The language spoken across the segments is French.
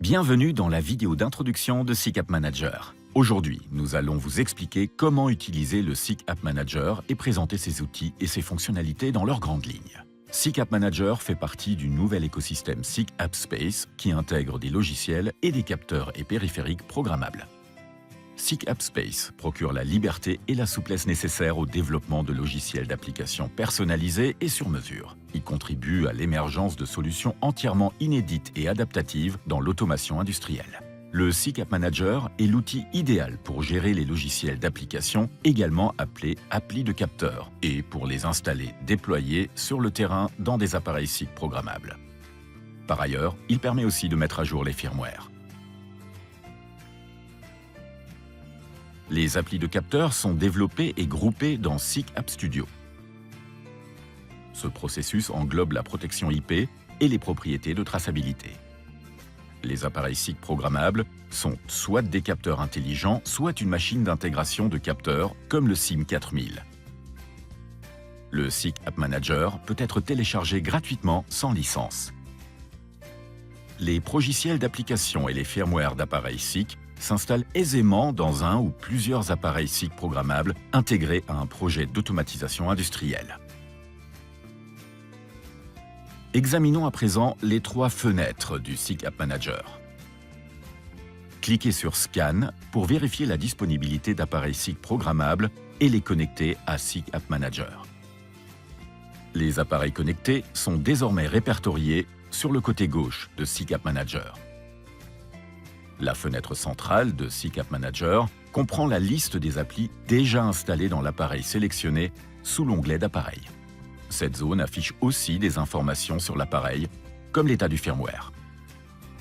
Bienvenue dans la vidéo d'introduction de SICK App Manager. Aujourd'hui, nous allons vous expliquer comment utiliser le SICK App Manager et présenter ses outils et ses fonctionnalités dans leurs grandes lignes. SICK App Manager fait partie du nouvel écosystème SICK App Space qui intègre des logiciels et des capteurs et périphériques programmables. SICK App Space procure la liberté et la souplesse nécessaires au développement de logiciels d'applications personnalisés et sur mesure. Il contribue à l'émergence de solutions entièrement inédites et adaptatives dans l'automation industrielle. Le SICK App Manager est l'outil idéal pour gérer les logiciels d'application, également appelés applis de capteurs, et pour les installer, déployer sur le terrain dans des appareils SICK programmables. Par ailleurs, il permet aussi de mettre à jour les firmware. Les applis de capteurs sont développés et groupés dans SICK App Studio. Ce processus englobe la protection IP et les propriétés de traçabilité. Les appareils SICK programmables sont soit des capteurs intelligents, soit une machine d'intégration de capteurs comme le SIM4000. Le SICK App Manager peut être téléchargé gratuitement sans licence. Les progiciels d'application et les firmware d'appareils SICK s'installent aisément dans un ou plusieurs appareils SICK programmables intégrés à un projet d'automatisation industrielle. Examinons à présent les trois fenêtres du SICK App Manager. Cliquez sur Scan pour vérifier la disponibilité d'appareils SICK programmables et les connecter à SICK App Manager. Les appareils connectés sont désormais répertoriés sur le côté gauche de SICK App Manager. La fenêtre centrale de SICK App Manager comprend la liste des applis déjà installées dans l'appareil sélectionné sous l'onglet d'appareil. Cette zone affiche aussi des informations sur l'appareil, comme l'état du firmware.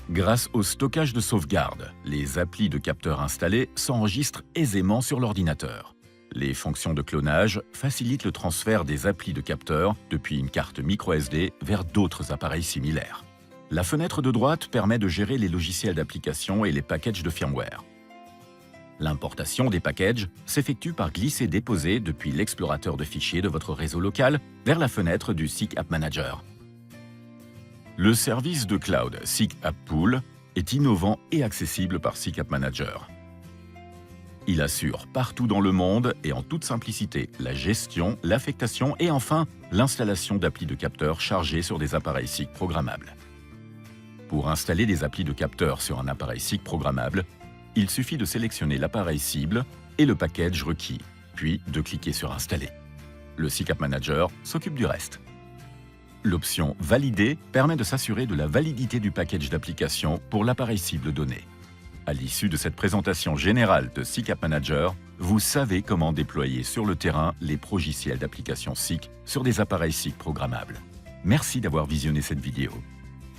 Grâce au stockage de sauvegarde, les applis de capteurs installés s'enregistrent aisément sur l'ordinateur. Les fonctions de clonage facilitent le transfert des applis de capteurs depuis une carte microSD vers d'autres appareils similaires. La fenêtre de droite permet de gérer les logiciels d'application et les packages de firmware. L'importation des packages s'effectue par glisser-déposer depuis l'explorateur de fichiers de votre réseau local vers la fenêtre du SICK App Manager. Le service de cloud SICK App Pool est innovant et accessible par SICK App Manager. Il assure partout dans le monde et en toute simplicité la gestion, l'affectation et enfin l'installation d'applis de capteurs chargés sur des appareils SICK programmables. Pour installer des applis de capteurs sur un appareil SICK programmable, il suffit de sélectionner l'appareil cible et le package requis, puis de cliquer sur Installer. Le SICK App Manager s'occupe du reste. L'option Valider permet de s'assurer de la validité du package d'application pour l'appareil cible donné. À l'issue de cette présentation générale de SICK App Manager, vous savez comment déployer sur le terrain les progiciels d'application SICK sur des appareils SICK programmables. Merci d'avoir visionné cette vidéo.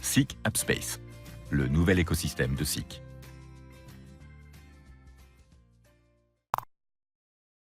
SICK App Space, le nouvel écosystème de SICK.